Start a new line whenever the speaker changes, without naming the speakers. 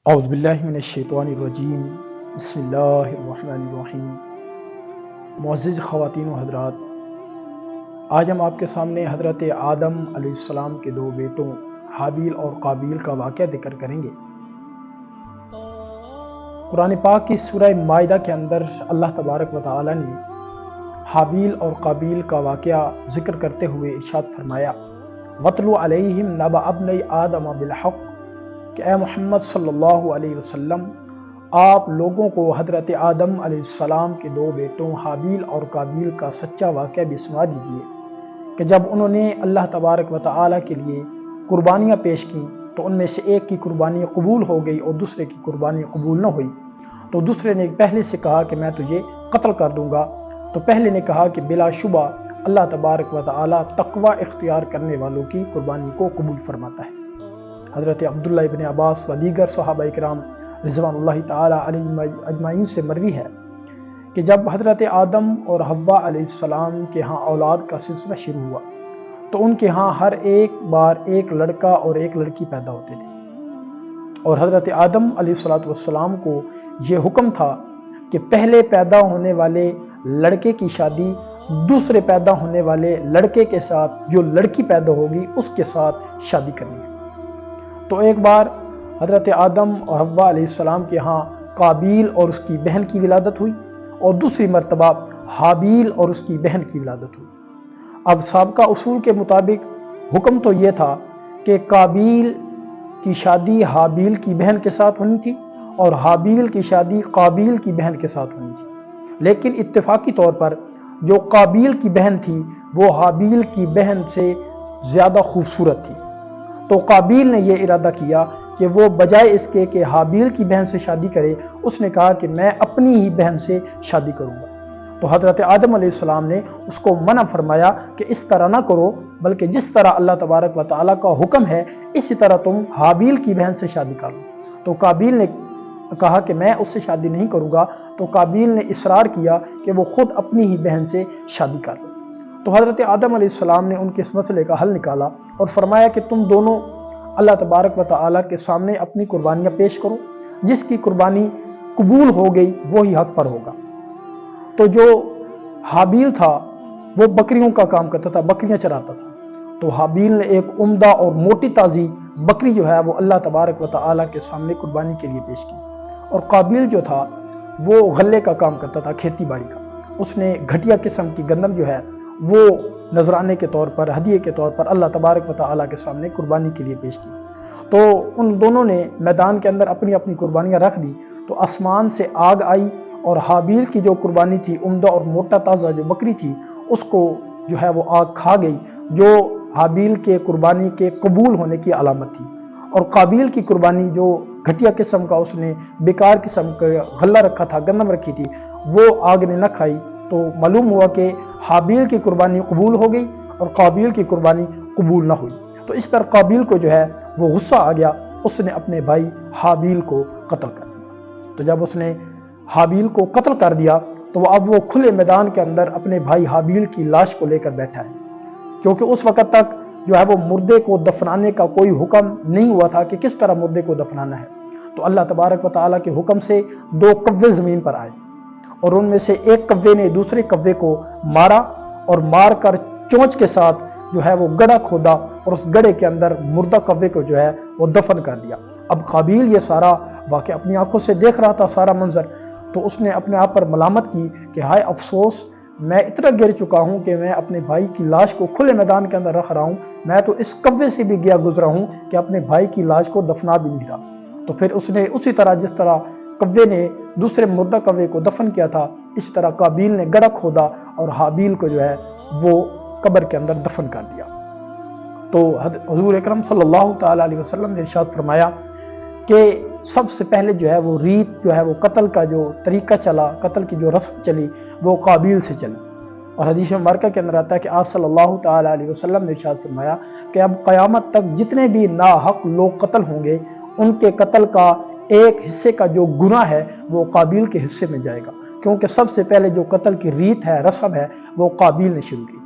اعوذ باللہ من الشیطان الرجیم بسم اللہ الرحمن الرحیم۔ معزز خواتین و حضرات، آج ہم آپ کے سامنے حضرت آدم علیہ السلام کے دو بیٹوں حابیل اور قابیل کا واقعہ ذکر کریں گے۔ قرآن پاک کی سورہ مائدہ کے اندر اللہ تبارک و تعالی نے حابیل اور قابیل کا واقعہ ذکر کرتے ہوئے ارشاد فرمایا، وَاتْلُ عَلَيْهِمْ نَبَأَ ابْنَيْ آدَمَ بِالْحَقِّ، کہ اے محمد صلی اللہ علیہ وسلم آپ لوگوں کو حضرت آدم علیہ السلام کے دو بیٹوں حابیل اور قابیل کا سچا واقعہ بھی سنا دیجیے کہ جب انہوں نے اللہ تبارک و تعالی کے لیے قربانیاں پیش کیں تو ان میں سے ایک کی قربانی قبول ہو گئی اور دوسرے کی قربانی قبول نہ ہوئی، تو دوسرے نے پہلے سے کہا کہ میں تجھے قتل کر دوں گا، تو پہلے نے کہا کہ بلا شبہ اللہ تبارک و تعالی تقوی اختیار کرنے والوں کی قربانی کو قبول فرماتا ہے۔ حضرت عبداللہ ابن عباس و دیگر صحابہ کرام رضوان اللہ تعالی علیہم اجمعین سے مروی ہے کہ جب حضرت آدم اور حوا علیہ السلام کے ہاں اولاد کا سلسلہ شروع ہوا تو ان کے ہاں ہر ایک بار ایک لڑکا اور ایک لڑکی پیدا ہوتے تھے، اور حضرت آدم علیہ السلام کو یہ حکم تھا کہ پہلے پیدا ہونے والے لڑکے کی شادی دوسرے پیدا ہونے والے لڑکے کے ساتھ جو لڑکی پیدا ہوگی اس کے ساتھ شادی کرنی ہے۔ تو ایک بار حضرت آدم اور حوا علیہ السلام کے ہاں قابیل اور اس کی بہن کی ولادت ہوئی، اور دوسری مرتبہ حابیل اور اس کی بہن کی ولادت ہوئی۔ اب سابقہ اصول کے مطابق حکم تو یہ تھا کہ قابیل کی شادی حابیل کی بہن کے ساتھ ہونی تھی اور حابیل کی شادی قابیل کی بہن کے ساتھ ہونی تھی، لیکن اتفاقی طور پر جو قابیل کی بہن تھی وہ حابیل کی بہن سے زیادہ خوبصورت تھی، تو قابیل نے یہ ارادہ کیا کہ وہ بجائے اس کے کہ حابیل کی بہن سے شادی کرے، اس نے کہا کہ میں اپنی ہی بہن سے شادی کروں گا۔ تو حضرت آدم علیہ السلام نے اس کو منع فرمایا کہ اس طرح نہ کرو، بلکہ جس طرح اللہ تبارک و تعالیٰ کا حکم ہے اسی طرح تم حابیل کی بہن سے شادی کر لو۔ تو قابیل نے کہا کہ میں اس سے شادی نہیں کروں گا، تو قابیل نے اصرار کیا کہ وہ خود اپنی ہی بہن سے شادی کر لو۔ تو حضرت آدم علیہ السلام نے ان کے اس مسئلے کا حل نکالا اور فرمایا کہ تم دونوں اللہ تبارک و تعالیٰ کے سامنے اپنی قربانیاں پیش کرو، جس کی قربانی قبول ہو گئی وہی حق پر ہوگا۔ تو جو حابیل تھا وہ بکریوں کا کام کرتا تھا، بکریاں چراتا تھا، تو حابیل نے ایک عمدہ اور موٹی تازی بکری جو ہے وہ اللہ تبارک و تعالیٰ کے سامنے قربانی کے لیے پیش کی، اور قابیل جو تھا وہ غلے کا کام کرتا تھا، کھیتی باڑی کا، اس نے گھٹیا قسم کی گندم جو ہے وہ نذرانے کے طور پر، ہدیے کے طور پر اللہ تبارک و تعالیٰ کے سامنے قربانی کے لیے پیش کی۔ تو ان دونوں نے میدان کے اندر اپنی اپنی قربانیاں رکھ دی، تو آسمان سے آگ آئی اور حابیل کی جو قربانی تھی عمدہ اور موٹا تازہ جو بکری تھی اس کو جو ہے وہ آگ کھا گئی، جو حابیل کے قربانی کے قبول ہونے کی علامت تھی، اور قابیل کی قربانی جو گھٹیا قسم کا اس نے بیکار قسم کا غلہ رکھا تھا، گندم رکھی تھی، وہ آگ نے نہ کھائی، تو معلوم ہوا کہ حابیل کی قربانی قبول ہو گئی اور قابیل کی قربانی قبول نہ ہوئی۔ تو اس پر قابیل کو جو ہے وہ غصہ آ گیا، اس نے اپنے بھائی حابیل کو قتل کر دیا۔ تو جب اس نے حابیل کو قتل کر دیا تو اب وہ کھلے میدان کے اندر اپنے بھائی حابیل کی لاش کو لے کر بیٹھا ہے، کیونکہ اس وقت تک جو ہے وہ مردے کو دفنانے کا کوئی حکم نہیں ہوا تھا کہ کس طرح مردے کو دفنانا ہے۔ تو اللہ تبارک و تعالیٰ کے حکم سے دو کوے زمین پر آئے، اور ان میں سے ایک کوے نے دوسرے کوے کو مارا، اور مار کر چونچ کے ساتھ جو ہے وہ گڑھا کھودا اور اس گڑھے کے اندر مردہ کوے کو جو ہے وہ دفن کر دیا۔ اب قابیل یہ سارا واقعہ اپنی آنکھوں سے دیکھ رہا تھا، سارا منظر، تو اس نے اپنے آپ پر ملامت کی کہ ہائے افسوس، میں اتنا گر چکا ہوں کہ میں اپنے بھائی کی لاش کو کھلے میدان کے اندر رکھ رہا ہوں، میں تو اس کوے سے بھی گیا گزرا ہوں کہ اپنے بھائی کی لاش کو دفنا بھی نہیں رہا۔ تو پھر اس نے اسی طرح جس طرح کوے نے دوسرے مردہ کوے کو دفن کیا تھا، اسی طرح قابیل نے گڑھا کھودا اور حابیل کو جو ہے وہ قبر کے اندر دفن کر دیا۔ تو حضور اکرم صلی اللہ تعالیٰ علیہ وسلم نے ارشاد فرمایا کہ سب سے پہلے جو ہے وہ ریت جو ہے وہ قتل کا جو طریقہ چلا، قتل کی جو رسم چلی وہ قابیل سے چلی، اور حدیث مبارکہ کے اندر آتا ہے کہ آپ صلی اللہ تعالیٰ علیہ وسلم نے ارشاد فرمایا کہ اب قیامت تک جتنے بھی ناحق لوگ قتل ہوں گے ان کے قتل کا ایک حصے کا جو گناہ ہے وہ قابیل کے حصے میں جائے گا، کیونکہ سب سے پہلے جو قتل کی ریت ہے، رسم ہے، وہ قابیل نے شروع کی۔